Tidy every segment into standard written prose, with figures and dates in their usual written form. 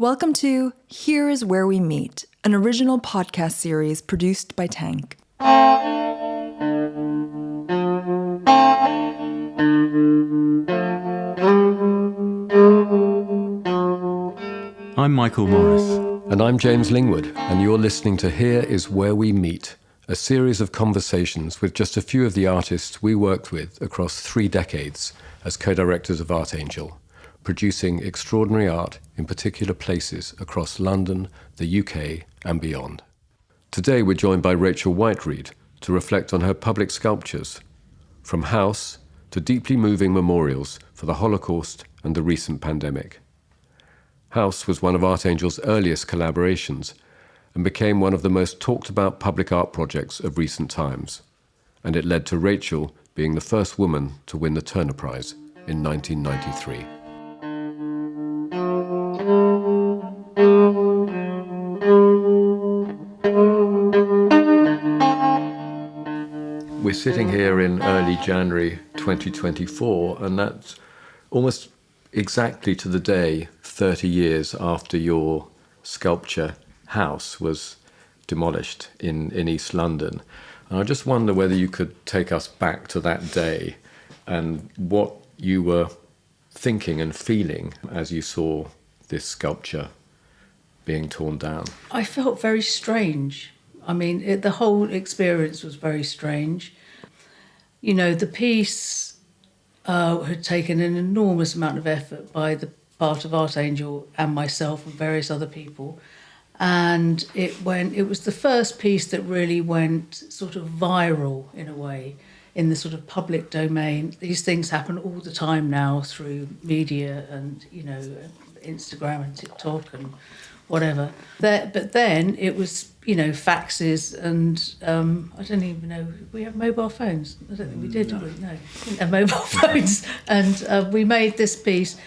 Welcome to Here is Where We Meet, an original podcast series produced by Tank. I'm Michael Morris. And I'm James Lingwood, and you're listening to Here is Where We Meet, a series of conversations with just a few of the artists we worked with across 3 decades as co-directors of Artangel, producing extraordinary art in particular places across London, the UK, and beyond. Today we're joined by Rachel Whiteread to reflect on her public sculptures, from house to deeply moving memorials for the Holocaust and the recent pandemic. House was one of Artangel's earliest collaborations and became one of the most talked about public art projects of recent times, and it led to Rachel being the first woman to win the Turner Prize in 1993. We're sitting here in early January 2024, and that's almost exactly to the day 30 years after your sculpture house was demolished in East London. And I just wonder whether you could take us back to that day and what you were thinking and feeling as you saw this sculpture being torn down. I felt very strange. I mean, the whole experience was very strange. You know, the piece had taken an enormous amount of effort by the part of Artangel and myself and various other people. And it was the first piece that really went sort of viral in a way in the sort of public domain. These things happen all the time now through media and, you know, Instagram and TikTok and whatever. But then it was, you know, faxes and I don't even know, we have mobile phones? I don't think we did, did we? No, we didn't have mobile phones. And we made this piece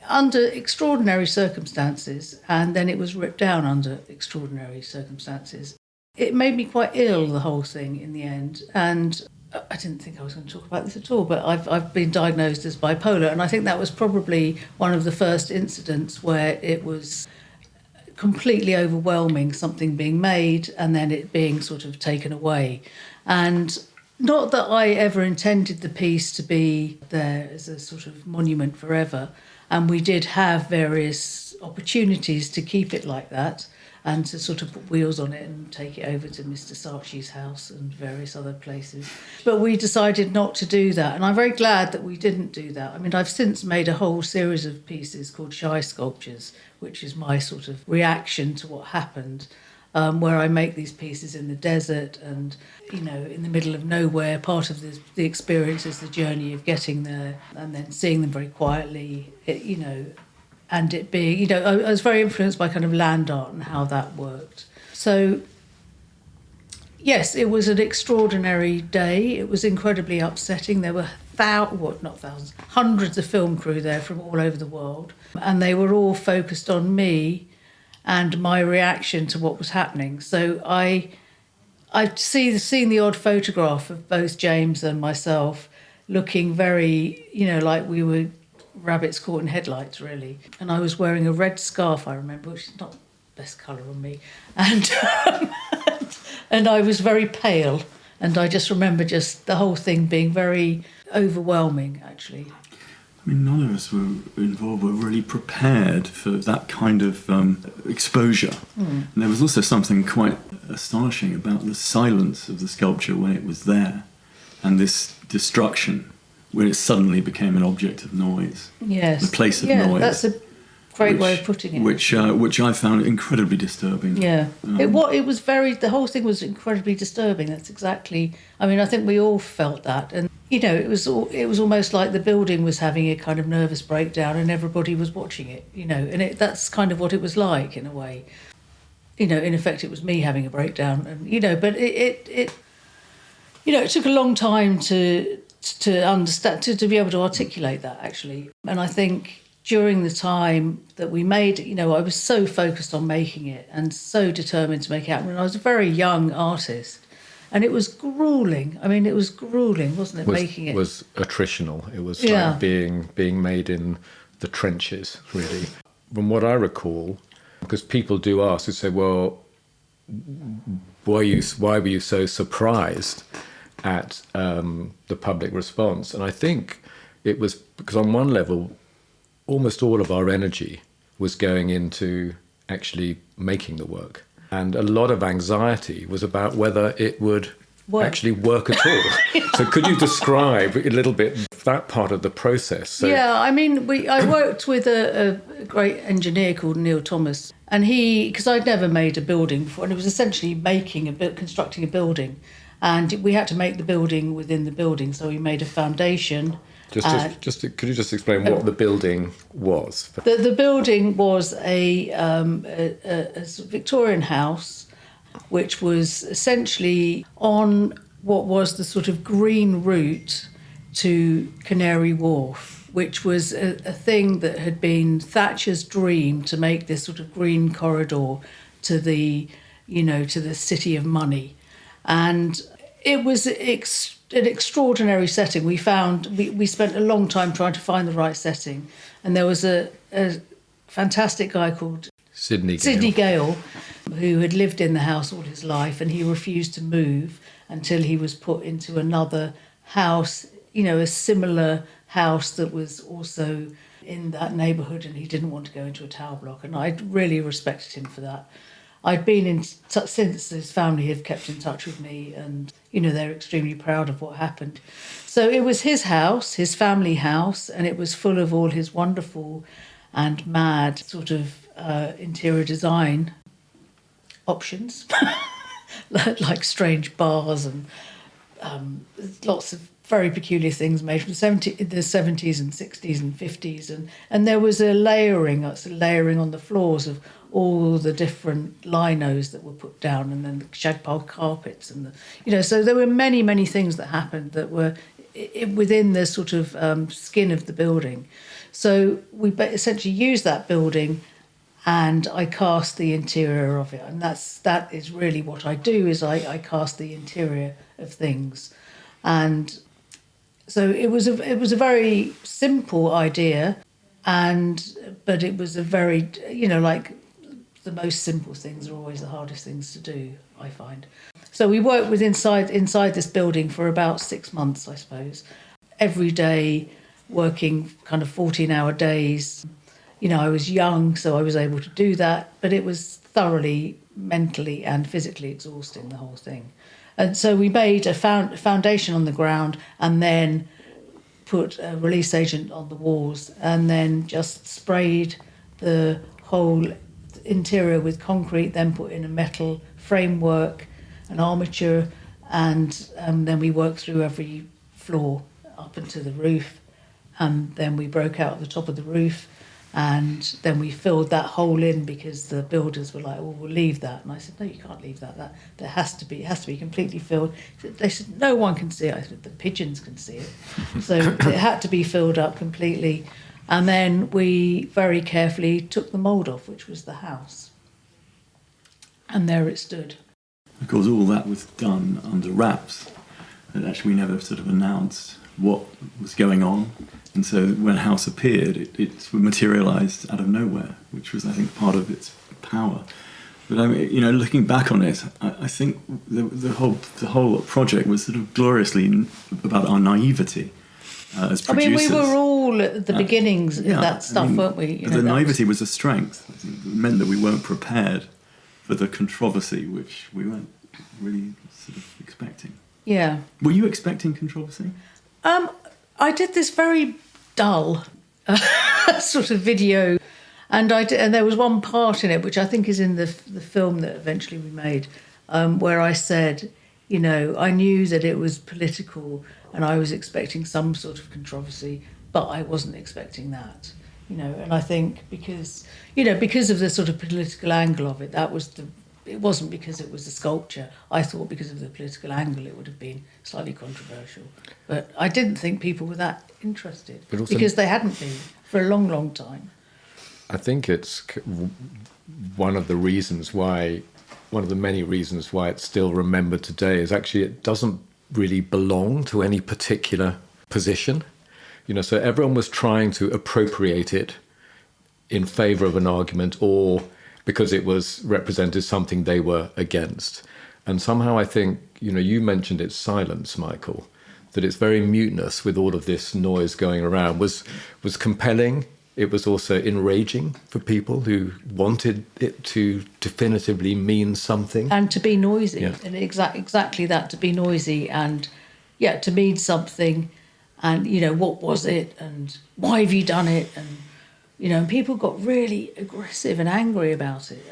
under extraordinary circumstances, and then it was ripped down under extraordinary circumstances. It made me quite ill, the whole thing, in the end. And I didn't think I was going to talk about this at all, but I've been diagnosed as bipolar, and I think that was probably one of the first incidents where it was completely overwhelming, something being made and then it being sort of taken away. And not that I ever intended the piece to be there as a sort of monument forever, and we did have various opportunities to keep it like that and to sort of put wheels on it and take it over to Mr. Saatchi's house and various other places. But we decided not to do that, and I'm very glad that we didn't do that. I mean, I've since made a whole series of pieces called Shy Sculptures, which is my sort of reaction to what happened, where I make these pieces in the desert and, you know, in the middle of nowhere. Part of the experience is the journey of getting there and then seeing them very quietly, you know, and it being, you know, I was very influenced by kind of land art and how that worked. So, yes, it was an extraordinary day. It was incredibly upsetting. There were hundreds of film crew there from all over the world, and they were all focused on me and my reaction to what was happening. So I'd seen the odd photograph of both James and myself looking very, you know, like we were rabbits caught in headlights, really. And I was wearing a red scarf, I remember, which is not the best colour on me. And and I was very pale. And I just remember just the whole thing being very overwhelming, actually. I mean, none of us were involved were really prepared for that kind of exposure. And there was also something quite astonishing about the silence of the sculpture when it was there, and this destruction when it suddenly became an object of noise. Yes. The place of noise. That's a great way of putting it. Which I found incredibly disturbing. Yeah. The whole thing was incredibly disturbing. That's exactly, I mean, I think we all felt that. And, you know, it was almost like the building was having a kind of nervous breakdown and everybody was watching it, you know, and that's kind of what it was like in a way. You know, in effect, it was me having a breakdown, and, you know, but it you know, it took a long time to understand, to be able to articulate that, actually. And I think during the time that we made it, you know, I was so focused on making it and so determined to make it happen. And I was a very young artist, and it was gruelling. I mean, it was gruelling, wasn't it, making it? It was attritional. It was like being made in the trenches, really. from what I recall, because people do ask, they say, well, why were you so surprised at the public response? And I think it was because on one level, almost all of our energy was going into actually making the work. And a lot of anxiety was about whether it would actually work at all. So could you describe a little bit that part of the process? So, yeah, I mean, I worked with a great engineer called Neil Thomas, and because I'd never made a building before, and it was essentially constructing a building, and we had to make the building within the building, so we made a foundation. Could you just explain what the building was? The building was a Victorian house, which was essentially on what was the sort of green route to Canary Wharf, which was a thing that had been Thatcher's dream to make this sort of green corridor to the city of money. And it was an extraordinary setting. We spent a long time trying to find the right setting. And there was a fantastic guy called Sidney Gale, who had lived in the house all his life, and he refused to move until he was put into another house, a similar house that was also in that neighbourhood, and he didn't want to go into a tower block. And I really respected him for that. I'd been in touch since his family had kept in touch with me, and they're extremely proud of what happened. So it was his house, his family house, and it was full of all his wonderful and mad sort of interior design options, like strange bars and lots of very peculiar things made from the 70s and 60s and 50s, and there was a layering on the floors of all the different linos that were put down, and then the shagpile carpets, and so there were many things that happened that were within the sort of skin of the building. So we essentially used that building, and I cast the interior of it, and that is really what I do. Is I cast the interior of things, and so it was a very simple idea, but it was a very like the most simple things are always the hardest things to do, I find. So we worked with inside this building for about 6 months, I suppose, every day, working kind of 14-hour days. I was young, so I was able to do that, but it was thoroughly mentally and physically exhausting, the whole thing. And so we made a foundation on the ground, and then put a release agent on the walls, and then just sprayed the whole interior with concrete, then put in a metal framework, an armature, and then we worked through every floor up into the roof, and then we broke out the top of the roof, and then we filled that hole in, because the builders were like, well, we'll leave that. And I said, no, you can't leave that. It has to be completely filled. They said, no one can see it. I said, the pigeons can see it. So it had to be filled up completely. And then we very carefully took the mould off, which was the house. And there it stood. Of course, all that was done under wraps. And actually, we never sort of announced what was going on. And so when House appeared, it materialised out of nowhere, which was, I think, part of its power. But I mean, looking back on it, I think the whole project was sort of gloriously about our naivety as producers. I mean, we were all at the beginnings of that stuff, weren't we? The naivety was a strength. I think it meant that we weren't prepared for the controversy, which we weren't really sort of expecting. Yeah. Were you expecting controversy? I did this very dull sort of video, and there was one part in it which I think is in the film that eventually we made, where I said, I knew that it was political and I was expecting some sort of controversy, but I wasn't expecting that, and I think because of the sort of political angle of it, it wasn't because it was a sculpture. I thought because of the political angle it would have been slightly controversial. But I didn't think people were that interested, because they hadn't been for a long, long time. I think it's one of the many reasons why it's still remembered today is actually it doesn't really belong to any particular position. So everyone was trying to appropriate it in favour of an argument or because it was represented something they were against. And somehow I think, you mentioned its silence, Michael, that it's very mutinous with all of this noise going around was compelling. It was also enraging for people who wanted it to definitively mean something. And to be noisy, Yeah. and exactly that, to be noisy and, to mean something, and, what was it, and why have you done it, and, and people got really aggressive and angry about it.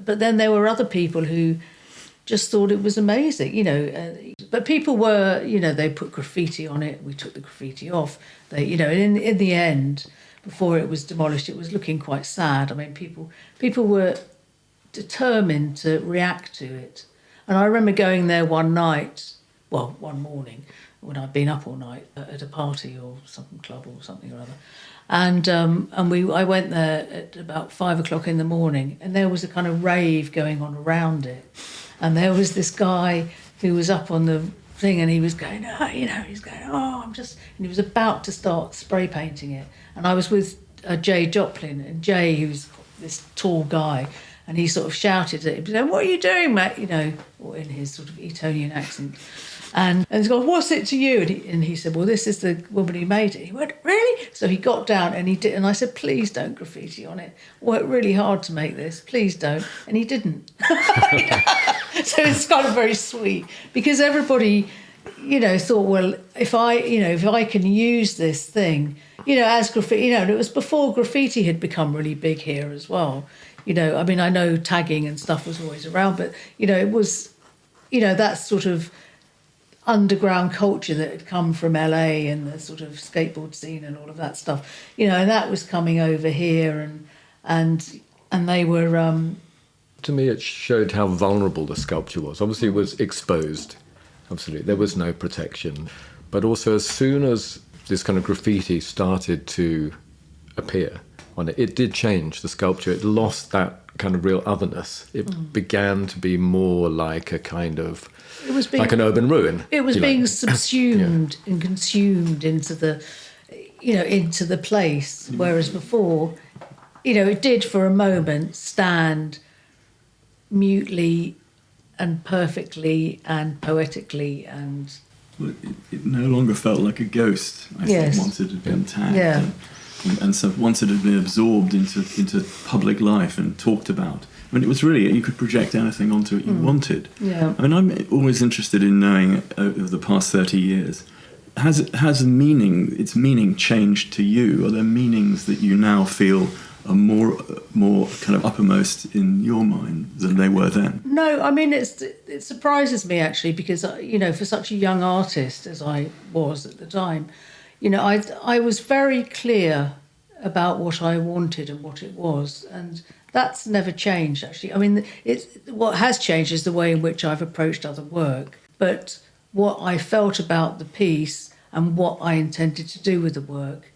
But then there were other people who just thought it was amazing, but people were, they put graffiti on it. We took the graffiti off. They, in the end, before it was demolished, it was looking quite sad. I mean, people were determined to react to it. And I remember going there one morning, when I'd been up all night at a party or some club or something or other. And I went there at about 5 o'clock in the morning, and there was a kind of rave going on around it. And there was this guy who was up on the thing, and he was going, and he was about to start spray painting it. And I was with Jay Joplin, and Jay, who's this tall guy, and he sort of shouted at him, saying, "What are you doing, mate?" Or in his sort of Etonian accent. And he's gone, "What's it to you?" And he said, "Well, this is the woman who made it." He went, "Really?" So he got down and he did. And I said, "Please don't graffiti on it. Worked really hard to make this. Please don't." And he didn't. So it's kind of very sweet because everybody, thought, well, if I can use this thing, as graffiti, and it was before graffiti had become really big here as well. I mean, I know tagging and stuff was always around, but, it was, that sort of underground culture that had come from LA and the sort of skateboard scene and all of that stuff, and that was coming over here and they were... To me, it showed how vulnerable the sculpture was. Obviously, it was exposed. Absolutely. There was no protection. But also, as soon as this kind of graffiti started to appear on it, it did change the sculpture. It lost that kind of real otherness. It began to be more like a kind of... It was being, like an urban ruin. It was being subsumed and consumed into the, into the place. Whereas before, it did for a moment stand mutely and perfectly and poetically and... Well, it no longer felt like a ghost, I think, once it had been tagged. Yeah. And so once it had been absorbed into public life and talked about. I mean, it was really, you could project anything onto it you wanted. Yeah. I mean, I'm always interested in knowing, over the past 30 years, has its meaning changed to you? Are there meanings that you now feel are more kind of uppermost in your mind than they were then? No, I mean, it surprises me, actually, because, for such a young artist as I was at the time, I was very clear about what I wanted and what it was, and that's never changed, actually. I mean, what has changed is the way in which I've approached other work, but what I felt about the piece and what I intended to do with the work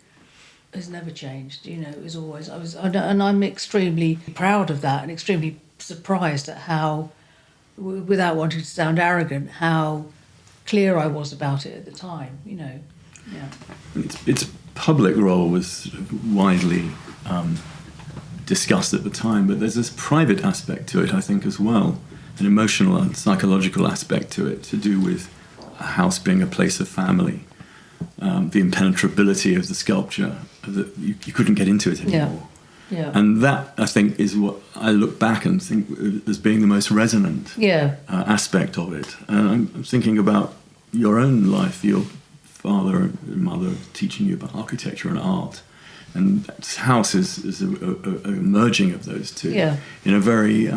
has never changed. It was always, and I'm extremely proud of that and extremely surprised at how, without wanting to sound arrogant, how clear I was about it at the time, Yeah. Its public role was sort of widely discussed at the time, but there's this private aspect to it, I think, as well, an emotional and psychological aspect to it, to do with a house being a place of family, the impenetrability of the sculpture, that you couldn't get into it anymore. Yeah. And that, I think, is what I look back and think as being the most resonant aspect of it. And I'm thinking about your own life, your father and mother teaching you about architecture and art. And this house is a merging of those two in a very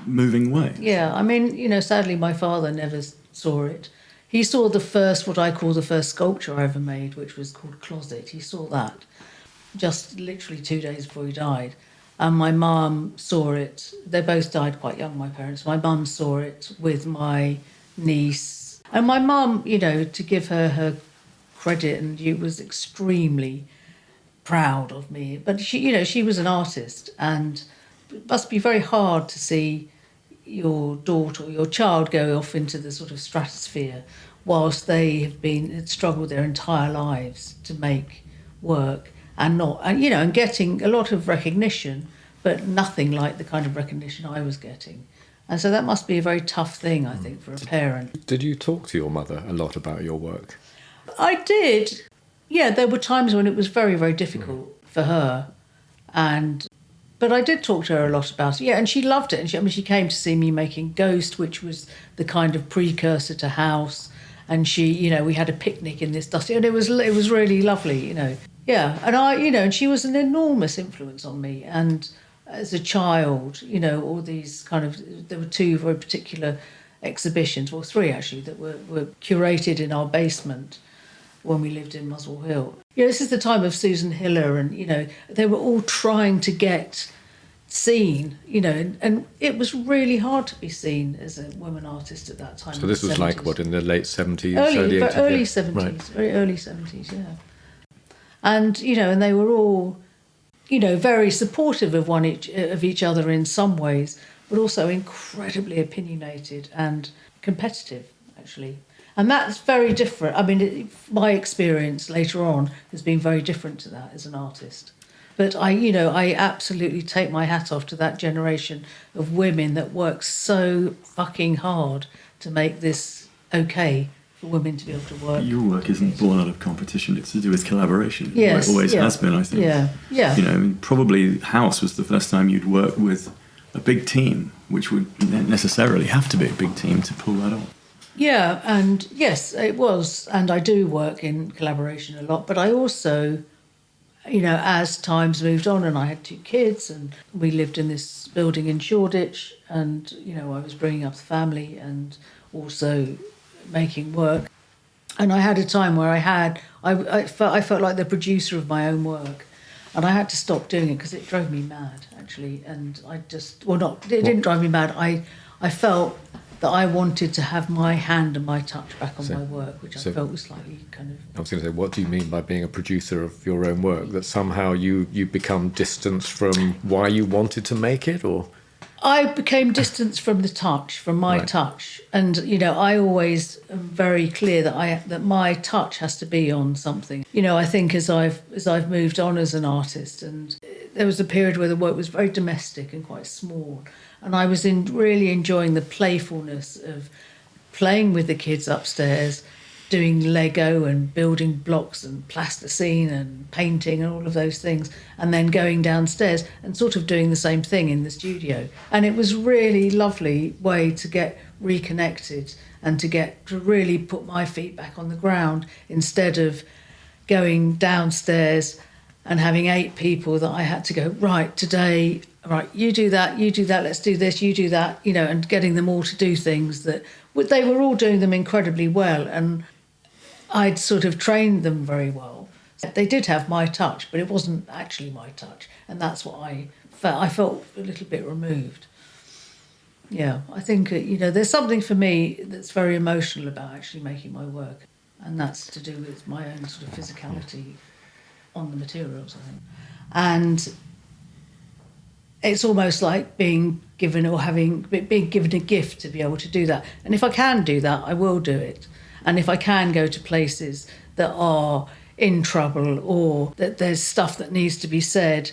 moving way. Yeah, I mean, sadly, my father never saw it. He saw what I call the first sculpture I ever made, which was called Closet. He saw that just literally 2 days before he died. And my mum saw it. They both died quite young, my parents. My mum saw it with my niece. And my mum, to give her credit, and she was extremely proud of me. But she was an artist, and it must be very hard to see your daughter or your child go off into the sort of stratosphere whilst they had struggled their entire lives to make work and getting a lot of recognition, but nothing like the kind of recognition I was getting. And so that must be a very tough thing, I think, for a parent. Did you talk to your mother a lot about your work? I did. Yeah, there were times when it was very, very difficult for her. But I did talk to her a lot about it. Yeah, and she loved it. And she came to see me making Ghost, which was the kind of precursor to House. And we had a picnic in this dusty, and it was really lovely, Yeah, and and she was an enormous influence on me. And as a child, all these there were two very particular exhibitions, well, three actually, that were curated in our basement when we lived in Muswell Hill. This is the time of Susan Hiller, and, they were all trying to get seen, and it was really hard to be seen as a woman artist at that time. So this was 70s. like, what, in the late 70s? Early 80s? 70s, Right. very early 70s, yeah. And, and they were all, very supportive of each other in some ways, but also incredibly opinionated and competitive, actually. And that's very different. I mean, my experience later on has been very different to that as an artist. But I absolutely take my hat off to that generation of women that work so fucking hard to make this okay for women to be able to work. Your work isn't born out of competition, it's to do with collaboration. Yes, It always yeah. has been, I think. Yeah. Probably House was the first time you'd work with a big team, which would necessarily have to be a big team to pull that off. Yeah, and yes, it was. And I do work in collaboration a lot, but I also, as times moved on and I had 2 kids and we lived in this building in Shoreditch and, I was bringing up the family and also making work. And I had a time where I felt like the producer of my own work, and I had to stop doing it because it drove me mad, actually. And it didn't drive me mad. I felt that I wanted to have my hand and my touch back on my work, which I felt was slightly kind of... I was going to say, what do you mean by being a producer of your own work? That somehow you become distanced from why you wanted to make it, or...? I became distanced from the touch, from my touch. And, I always am very clear that my touch has to be on something. I think as I've moved on as an artist, and there was a period where the work was very domestic and quite small. And I was really enjoying the playfulness of playing with the kids upstairs, doing Lego and building blocks and plasticine and painting and all of those things, and then going downstairs and sort of doing the same thing in the studio. And it was really lovely way to get reconnected and to really put my feet back on the ground instead of going downstairs and having 8 people that I had to go, right, today, right, you do that, let's do this, you do that, and getting them all to do things that they were all doing them incredibly well. And I'd sort of trained them very well. They did have my touch, but it wasn't actually my touch. And that's what I felt. I felt a little bit removed. Yeah, I think, there's something for me that's very emotional about actually making my work. And that's to do with my own sort of physicality on the materials, I think. And it's almost like being given a gift to be able to do that. And if I can do that, I will do it. And if I can go to places that are in trouble or that there's stuff that needs to be said,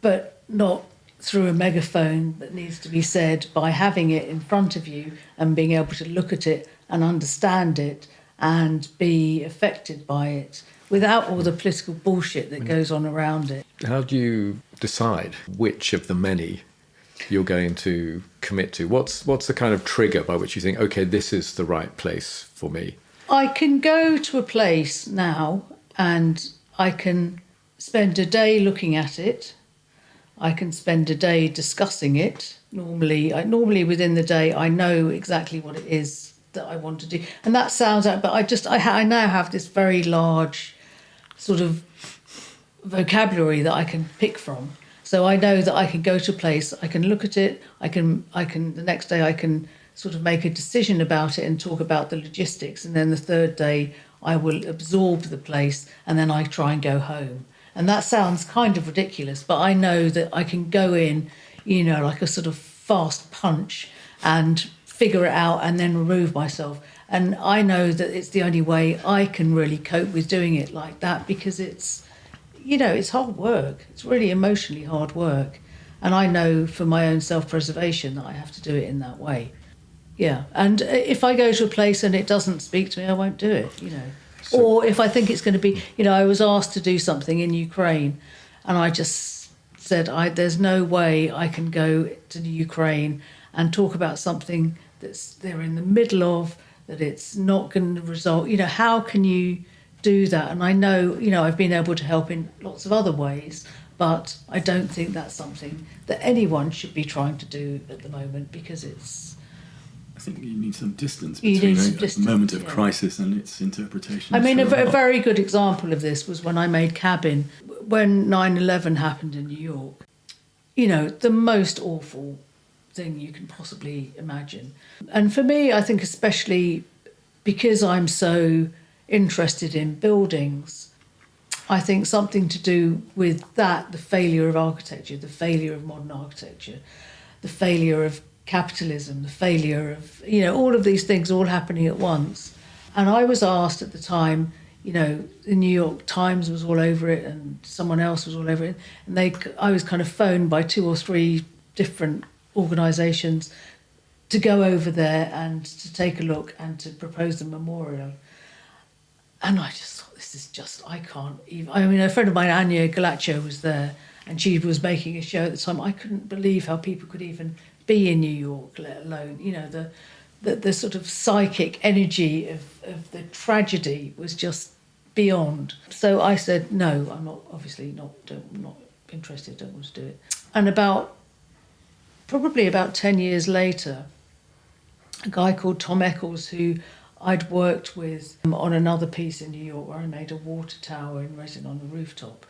but not through a megaphone, that needs to be said by having it in front of you and being able to look at it and understand it and be affected by it without all the political bullshit that goes on around it. How do you decide which of the many you're going to commit to? What's the kind of trigger by which you think, okay, this is the right place for me? I can go to a place now and I can spend a day looking at it. I can spend a day discussing it. Normally within the day, I know exactly what it is that I want to do. And that sounds out, but I now have this very large sort of vocabulary that I can pick from. So I know that I can go to a place, I can look at it, I can the next day I can sort of make a decision about it and talk about the logistics, and then the third day I will absorb the place and then I try and go home. And that sounds kind of ridiculous, but I know that I can go in, like a sort of fast punch and figure it out and then remove myself. And I know that it's the only way I can really cope with doing it like that, because it's, it's hard work. It's really emotionally hard work. And I know for my own self-preservation that I have to do it in that way. Yeah. And if I go to a place and it doesn't speak to me, I won't do it, Or if I think it's going to be, I was asked to do something in Ukraine and I just said, there's no way I can go to the Ukraine and talk about something that's they're in the middle of, that it's not going to result. How can you do that? And I know, I've been able to help in lots of other ways, but I don't think that's something that anyone should be trying to do at the moment, because it's... I think you need some distance between a moment of crisis and its interpretation. I mean, a very good example of this was when I made Cabin, when 9/11 happened in New York. The most awful thing you can possibly imagine. And for me, I think especially because I'm so interested in buildings, I think something to do with that, the failure of architecture, the failure of modern architecture, the failure of capitalism, the failure of, all of these things all happening at once. And I was asked at the time, the New York Times was all over it and someone else was all over it. And I was kind of phoned by 2 or 3 different organisations to go over there and to take a look and to propose the memorial. And I just thought, this is just, I can't even... I mean, a friend of mine, Anya Galaccio, was there and she was making a show at the time. I couldn't believe how people could even be in New York, let alone, the sort of psychic energy of the tragedy was just beyond. So I said, no, I'm not, obviously not interested, don't want to do it. And probably about 10 years later, a guy called Tom Eccles, who I'd worked with on another piece in New York where I made a water tower in resin on the rooftop,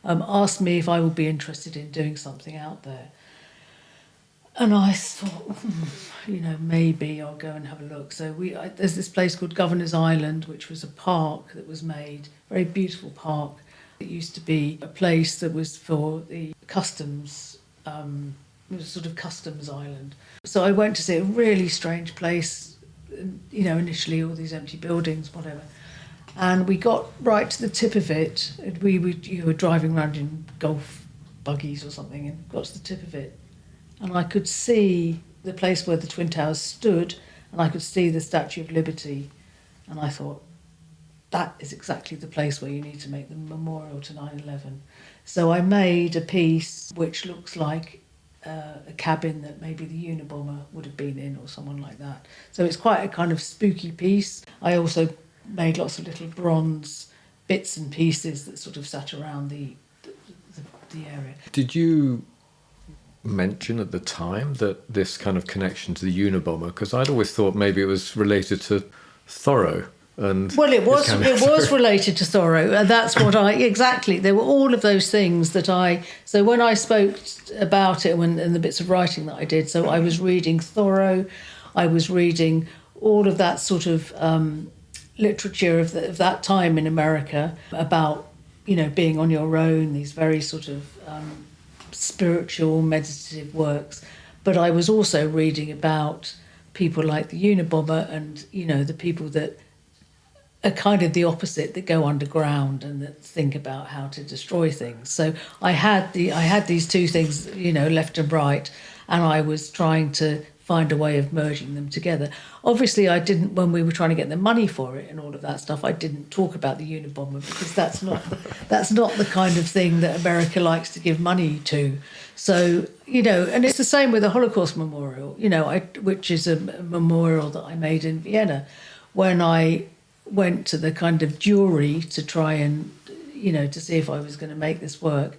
asked me if I would be interested in doing something out there. And I thought, maybe I'll go and have a look. So there's this place called Governor's Island, which was a park that was made, very beautiful park. It used to be a place that was for the customs, it was a sort of customs island. So I went to see a really strange place, initially all these empty buildings, whatever. And we got right to the tip of it. You were driving around in golf buggies or something and got to the tip of it. And I could see the place where the Twin Towers stood, and I could see the Statue of Liberty. And I thought, that is exactly the place where you need to make the memorial to 9/11. So I made a piece which looks like a cabin that maybe the Unabomber would have been in or someone like that. So it's quite a kind of spooky piece. I also made lots of little bronze bits and pieces that sort of sat around the area. Did you mention at the time that this kind of connection to the Unabomber? Because I'd always thought maybe it was related to Thoreau. Well, it was related to Thoreau, and that's what exactly. There were all of those things that so when I spoke about it and the bits of writing that I did, so I was reading Thoreau, I was reading all of that sort of literature of that time in America about, being on your own, these very sort of spiritual, meditative works. But I was also reading about people like the Unabomber and, the people that are kind of the opposite, that go underground and that think about how to destroy things. So I had these two things, left and right, and I was trying to find a way of merging them together. Obviously, I didn't, when we were trying to get the money for it and all of that stuff, I didn't talk about the Unabomber, because that's not the kind of thing that America likes to give money to. So, and it's the same with the Holocaust Memorial, which is a memorial that I made in Vienna. When I went to the kind of jury to try and, to see if I was going to make this work,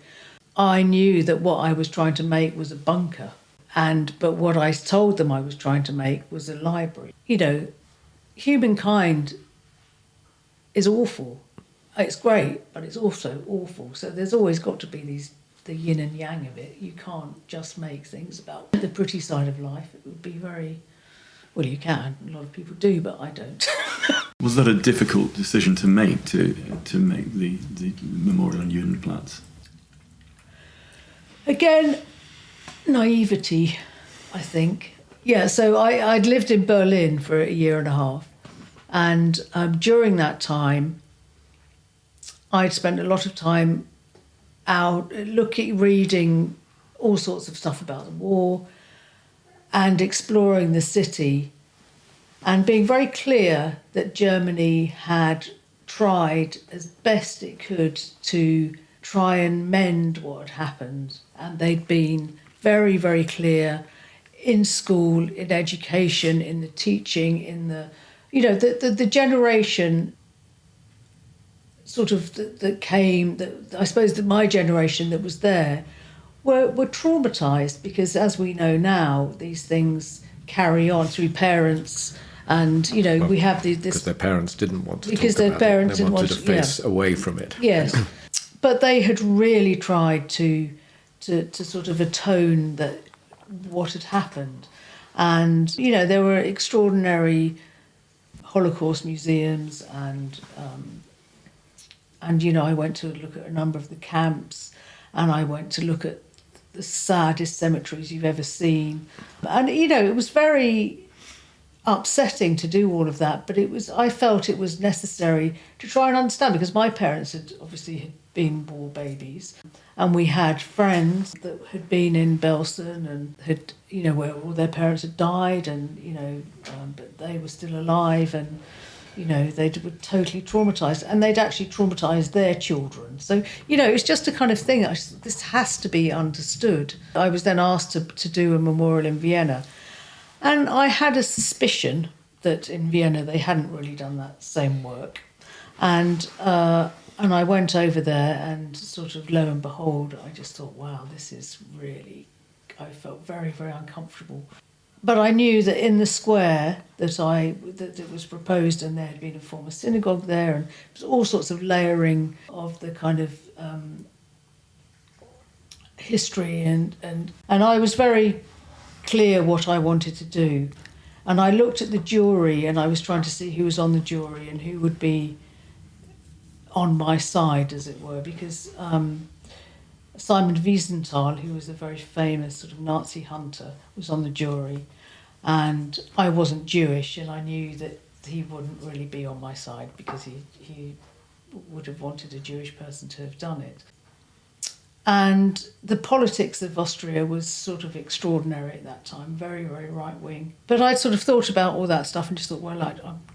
I knew that what I was trying to make was a bunker. But what I told them I was trying to make was a library. Humankind is awful. It's great, but it's also awful. So there's always got to be the yin and yang of it. You can't just make things about the pretty side of life. It would be very... Well, you can. A lot of people do, but I don't. Was that a difficult decision to make, to make the memorial on Judenplatz? Again, naivety, I think. Yeah, so I'd lived in Berlin for a year and a half. And during that time, I'd spent a lot of time out, reading all sorts of stuff about the war and exploring the city and being very clear that Germany had tried as best it could to try and mend what had happened. And they'd been very, very clear in school, in education, in the teaching, in the, the generation sort of that came, I suppose that my generation that was there, were traumatised because, as we know now, these things carry on through parents. And we have this because their parents didn't want to because talk their about parents it. They didn't wanted want to face away from it. Yes, but they had really tried to sort of atone that what had happened, and there were extraordinary Holocaust museums, and I went to look at a number of the camps, and I went to look at the saddest cemeteries you've ever seen, and it was very upsetting to do all of that, but I felt it was necessary to try and understand, because my parents had been war babies, and we had friends that had been in Belsen and had where all their parents had died, and but they were still alive, and they were totally traumatized, and they'd actually traumatized their children. So it's just a kind of thing. This has to be understood. I was then asked to do a memorial in Vienna. And I had a suspicion that in Vienna they hadn't really done that same work. And I went over there, and sort of lo and behold, I just thought, wow, this is really, I felt very, very uncomfortable. But I knew that in the square that it was proposed, and there had been a former synagogue there, and it was all sorts of layering of the kind of history, and I was very clear what I wanted to do. And I looked at the jury, and I was trying to see who was on the jury and who would be on my side, as it were, because Simon Wiesenthal, who was a very famous sort of Nazi hunter, was on the jury, and I wasn't Jewish, and I knew that he wouldn't really be on my side because he would have wanted a Jewish person to have done it. And the politics of Austria was sort of extraordinary at that time, very, very right-wing. But I'd sort of thought about all that stuff and just thought, well,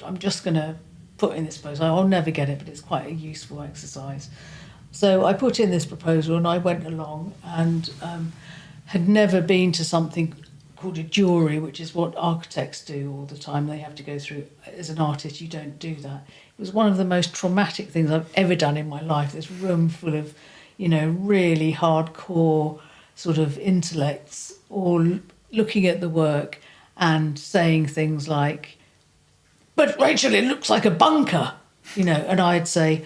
I'm just going to put in this proposal. I'll never get it, but it's quite a useful exercise. So I put in this proposal, and I went along, and had never been to something called a jury, which is what architects do all the time. They have to go through. As an artist, you don't do that. It was one of the most traumatic things I've ever done in my life. This room full of really hardcore sort of intellects, all looking at the work and saying things like, "But Rachel, it looks like a bunker," and I'd say,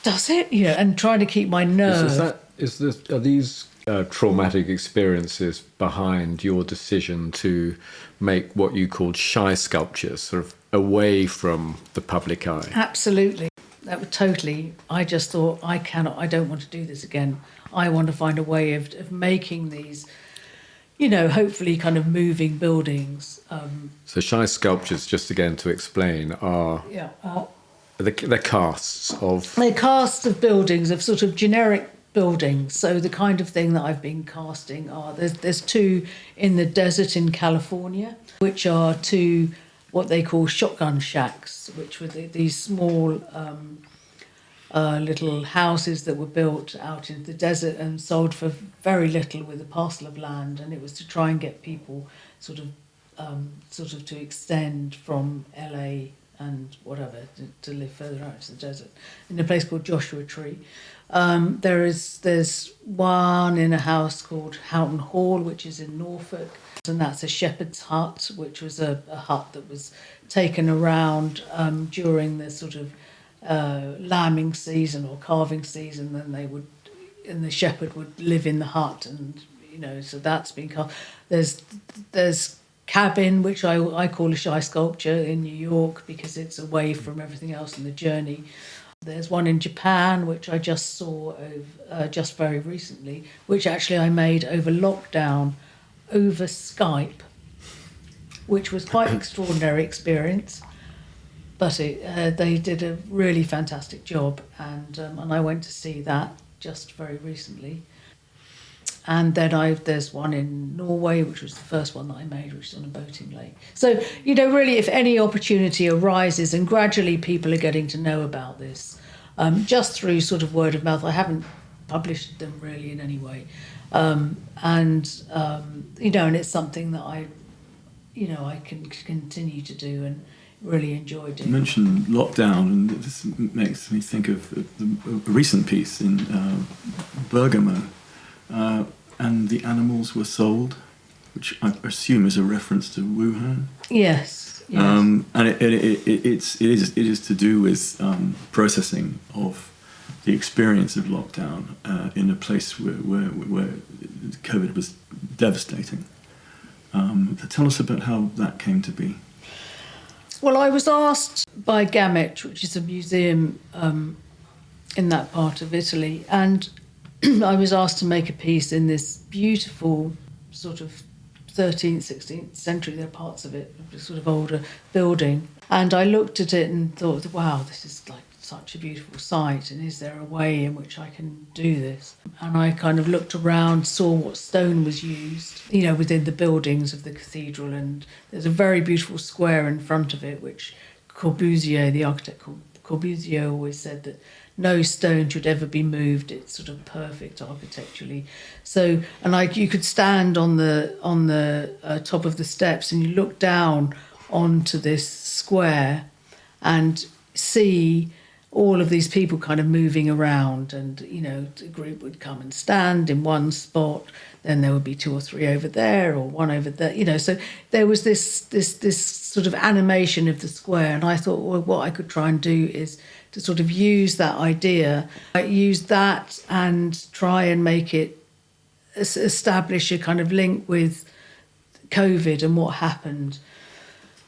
"Does it?" And trying to keep my nerve. Are these traumatic experiences behind your decision to make what you called shy sculptures, sort of away from the public eye? Absolutely. That was totally, I just thought, I don't want to do this again. I want to find a way of making these, hopefully kind of moving buildings. So shy sculptures, just again to explain, are they're casts of... They're casts of buildings, of sort of generic buildings. So the kind of thing that I've been casting are, there's two in the desert in California, which are two what they call shotgun shacks, which were these small little houses that were built out in the desert and sold for very little with a parcel of land, and it was to try and get people sort of to extend from LA and whatever to live further out to the desert in a place called Joshua Tree. There's one in a house called Houghton Hall, which is in Norfolk, and that's a shepherd's hut, which was a hut that was taken around during the sort of lambing season or calving season. Then the shepherd would live in the hut, and so that's been carved. There's Cabin, which I call a shy sculpture in New York because it's away from everything else in the journey. There's one in Japan, which I just saw just very recently, which actually I made over lockdown, over Skype, which was quite an extraordinary experience. But they did a really fantastic job, and I went to see that just very recently. And then there's one in Norway, which was the first one that I made, which is on a boating lake. So, really, if any opportunity arises, and gradually people are getting to know about this, just through sort of word of mouth. I haven't published them really in any way. And it's something that I can continue to do and really enjoy doing. You mentioned lockdown, and this makes me think of a recent piece in Bergamo, and the animals were sold, which I assume is a reference to Wuhan. Yes. And it is to do with processing of the experience of lockdown in a place where COVID was devastating. Tell us about how that came to be. Well, I was asked by Gamete, which is a museum in that part of Italy, and I was asked to make a piece in this beautiful sort of 13th, 16th century, there are parts of it, a sort of older building. And I looked at it and thought, wow, this is like such a beautiful site, and is there a way in which I can do this? And I kind of looked around, saw what stone was used, within the buildings of the cathedral, and there's a very beautiful square in front of it, which Corbusier, the architect Corbusier, always said that no stone should ever be moved. It's sort of perfect architecturally. So, and you could stand on the top of the steps and you look down onto this square and see all of these people kind of moving around, and the group would come and stand in one spot, then there would be two or three over there or one over there, so there was this sort of animation of the square. And I thought, well, what I could try and do is to sort of use that idea, use that and try and make it establish a kind of link with COVID and what happened,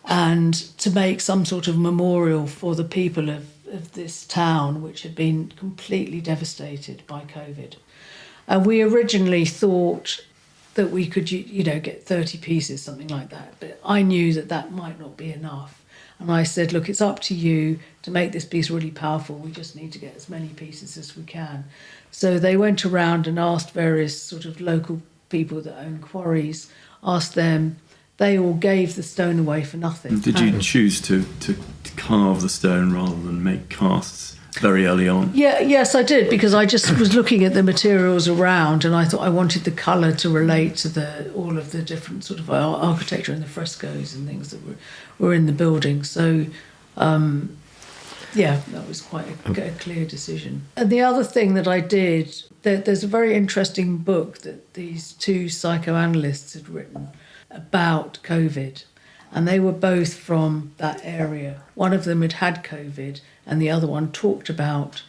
and to make some sort of memorial for the people of this town, which had been completely devastated by COVID. And we originally thought that we could, get 30 pieces, something like that. But I knew that might not be enough. And I said, look, it's up to you to make this piece really powerful. We just need to get as many pieces as we can. So they went around and asked various sort of local people that own quarries, asked them. They all gave the stone away for nothing. Did you choose to carve the stone rather than make casts very early on? Yes, I did, because I just was looking at the materials around, and I thought I wanted the colour to relate to all of the different sort of architecture and the frescoes and things that were in the building. So, that was quite a clear decision. And the other thing that I did, there's a very interesting book that these two psychoanalysts had written about COVID, and they were both from that area. One of them had COVID, and the other one talked about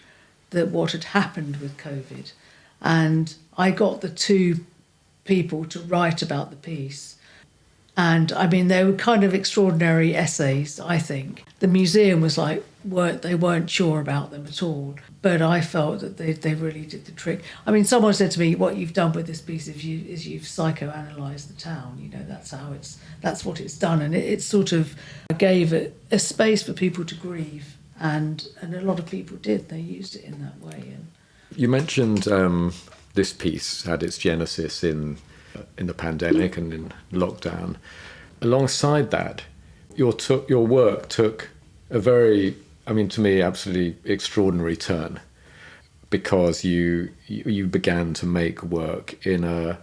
what had happened with COVID. And I got the two people to write about the piece. And I mean, they were kind of extraordinary essays, I think. The museum was like, they weren't sure about them at all. But I felt that they really did the trick. I mean, someone said to me, what you've done with this piece is you've psychoanalyzed the town. That's what it's done. And it sort of gave it a space for people to grieve. And a lot of people did. They used it in that way. And you mentioned this piece had its genesis in the pandemic and in lockdown. Alongside that, your work took a very, to me, absolutely extraordinary turn, because you began to make work in a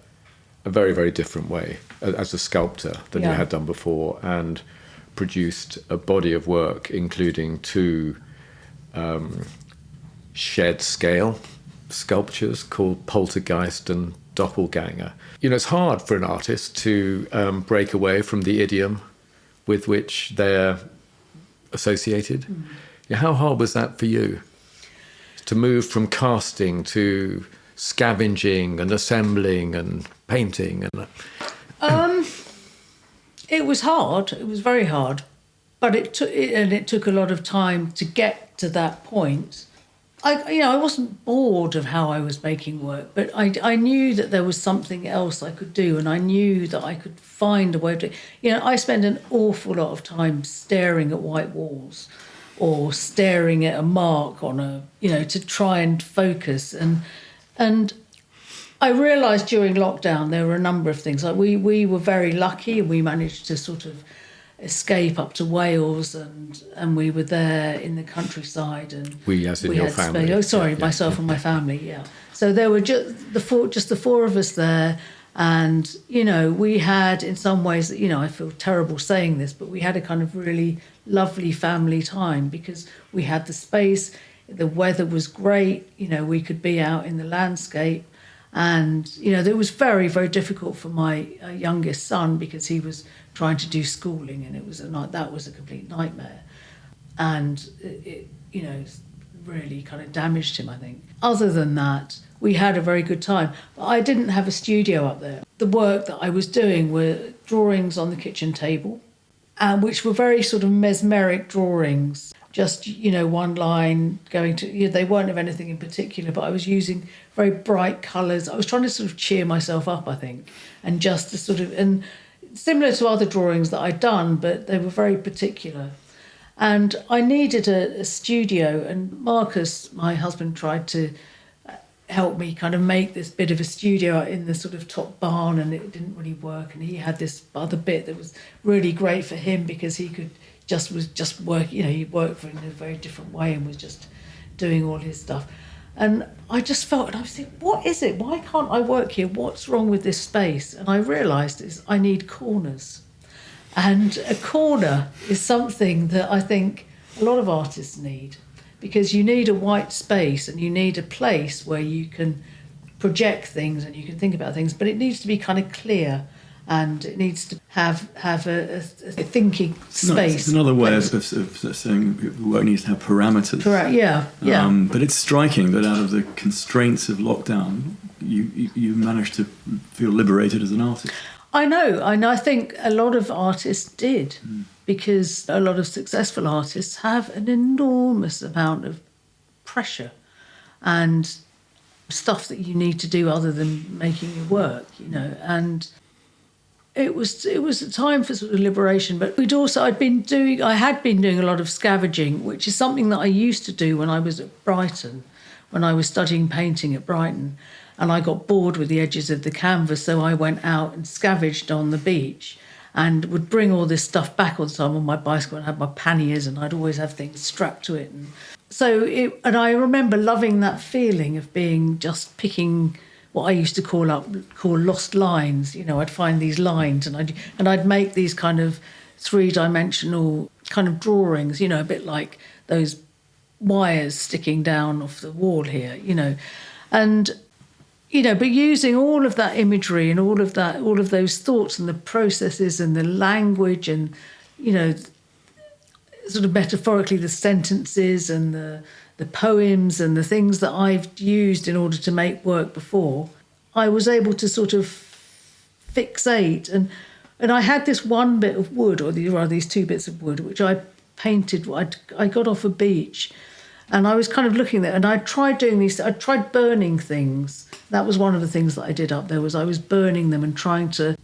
very, very different way as a sculptor than you had done before, and produced a body of work including two shed scale sculptures called Poltergeist and Doppelganger. It's hard for an artist to break away from the idiom with which they're associated. How hard was that for you, to move from casting to scavenging and assembling and painting? It was hard. It was very hard, but it took a lot of time to get to that point. I wasn't bored of how I was making work, but I knew that there was something else I could do, and I knew that I could find a way of doing. I spend an awful lot of time staring at white walls, or staring at a mark on to try and focus. And And I realised during lockdown there were a number of things. Like we were very lucky. We managed to sort of escape up to Wales, and we were there in the countryside. And we, as in your had family. space. Oh, sorry, Yeah. myself and my family. Yeah. So there were just the four of us there, and we had, in some ways, I feel terrible saying this, but we had a kind of really lovely family time because we had the space. The weather was great. We could be out in the landscape. And, it was very, very difficult for my youngest son because he was trying to do schooling, and that was a complete nightmare. And it really kind of damaged him, I think. Other than that, we had a very good time. But I didn't have a studio up there. The work that I was doing were drawings on the kitchen table, which were very sort of mesmeric drawings. Just, one line going to, they weren't of anything in particular, but I was using very bright colours. I was trying to sort of cheer myself up, I think, and just to sort of, and similar to other drawings that I'd done, but they were very particular. And I needed a studio, and Marcus, my husband, tried to help me kind of make this bit of a studio in the sort of top barn, and it didn't really work. And he had this other bit that was really great for him because he could just work, he worked in a very different way and was just doing all his stuff. And I just felt, and I was thinking, what is it? Why can't I work here? What's wrong with this space? And I realised I need corners. And a corner is something that I think a lot of artists need, because you need a white space and you need a place where you can project things and you can think about things, but it needs to be kind of clear. And it needs to have a thinking space. It's another way of saying work needs to have parameters. Correct. Yeah. But it's striking that out of the constraints of lockdown, you managed to feel liberated as an artist. I know, and I think a lot of artists did, because a lot of successful artists have an enormous amount of pressure and stuff that you need to do other than making your work, and it was a time for sort of liberation. But I had been doing a lot of scavenging, which is something that I used to do when I was at Brighton, when I was studying painting at Brighton, and I got bored with the edges of the canvas, so I went out and scavenged on the beach and would bring all this stuff back all the time on my bicycle, and had my panniers, and I'd always have things strapped to it. And I remember loving that feeling of being just picking what I used to call lost lines. I'd find these lines and I'd make these kind of three-dimensional kind of drawings, a bit like those wires sticking down off the wall here, and but using all of that imagery and all of those thoughts and the processes and the language and sort of metaphorically the sentences and the poems and the things that I've used in order to make work before, I was able to sort of fixate. And I had this one bit of wood, or these two bits of wood, which I painted. I got off a beach, and I was kind of looking there, and I tried doing these. I tried burning things. That was one of the things that I did up there. Was I was burning them and trying to,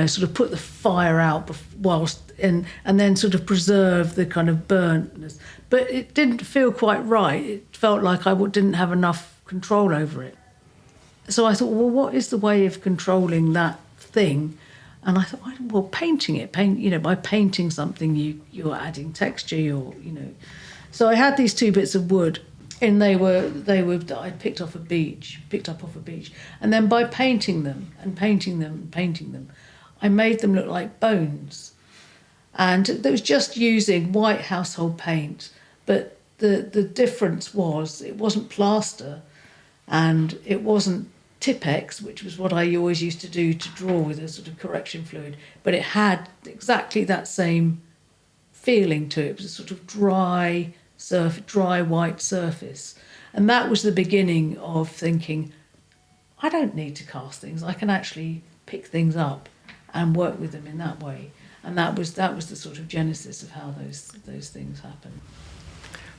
sort of put the fire out whilst and then sort of preserve the kind of burntness. But it didn't feel quite right. It felt like I didn't have enough control over it. So I thought, well, what is the way of controlling that thing? And I thought, well, painting it. By painting something, you're adding texture. So I had these two bits of wood, and they were I picked up off a beach, and then by painting them, I made them look like bones. And it was just using white household paint, but the difference was it wasn't plaster, and it wasn't Tipex, which was what I always used to do to draw with a sort of correction fluid, but it had exactly that same feeling to it. It was a sort of dry white surface. And that was the beginning of thinking, I don't need to cast things. I can actually pick things up and work with them in that way. And that was the sort of genesis of how those things happen.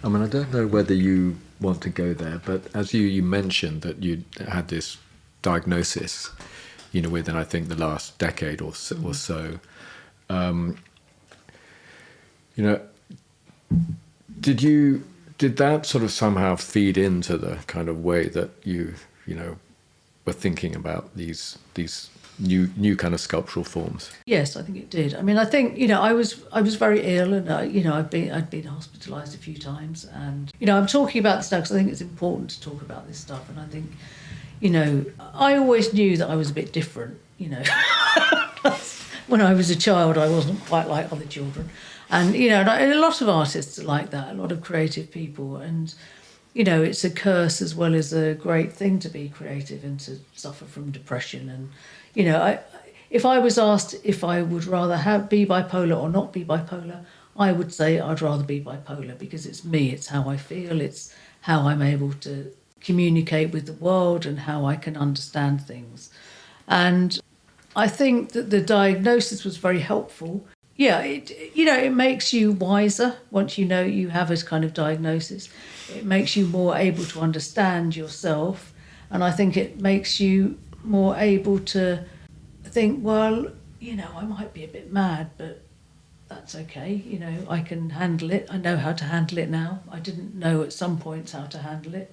I mean, I don't know whether you want to go there, but as you mentioned that you had this diagnosis, within I think the last decade or so. Did that sort of somehow feed into the kind of way that you were thinking about these new kind of sculptural forms? Yes, I think it did. I mean, I think, I was very ill, and I'd been hospitalised a few times, and I'm talking about this now because I think it's important to talk about this stuff, and I think, I always knew that I was a bit different. When I was a child, I wasn't quite like other children, and and a lot of artists are like that, a lot of creative people, and it's a curse as well as a great thing to be creative and to suffer from depression. And if I was asked if I would rather be bipolar or not be bipolar, I would say I'd rather be bipolar, because it's me, it's how I feel, it's how I'm able to communicate with the world and how I can understand things. And I think that the diagnosis was very helpful. Yeah, it makes you wiser once you have this kind of diagnosis. It makes you more able to understand yourself, and I think it makes you more able to think, well, I might be a bit mad, but that's okay. I can handle it. I know how to handle it now. I didn't know at some points how to handle it,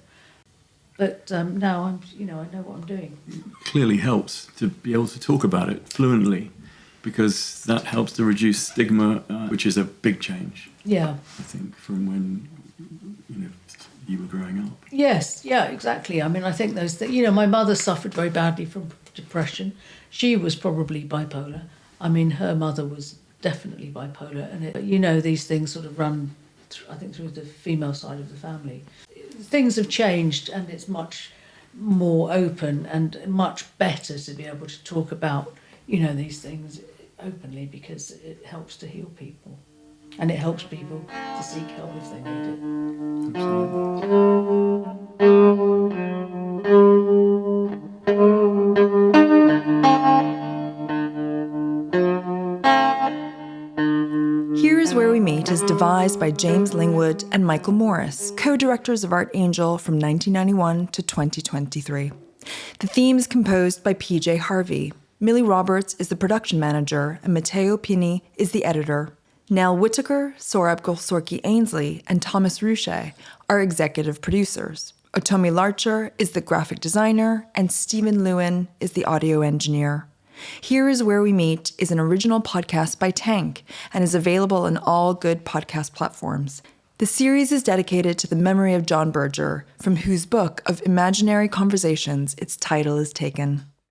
but now I know what I'm doing. It clearly helps to be able to talk about it fluently, because that helps to reduce stigma, which is a big change. Yeah, I think from when you were growing up. Yes, yeah, exactly. I mean, I think those things. My mother suffered very badly from depression. She was probably bipolar. I mean, her mother was definitely bipolar, and these things sort of run, I think, through the female side of the family. Things have changed, and it's much more open and much better to be able to talk about these things openly, because it helps to heal people, and it helps people to seek help if they need it. Here is Where We Meet is devised by James Lingwood and Michael Morris, co-directors of Artangel from 1991 to 2023. The theme is composed by PJ Harvey. Millie Roberts is the production manager, and Matteo Pini is the editor. Nell Whitaker, Sorab Golsorki-Ainsley, and Thomas Ruche are executive producers. Otomi Larcher is the graphic designer, and Stephen Lewin is the audio engineer. Here is Where We Meet is an original podcast by Tank and is available on all good podcast platforms. The series is dedicated to the memory of John Berger, from whose book of imaginary conversations its title is taken.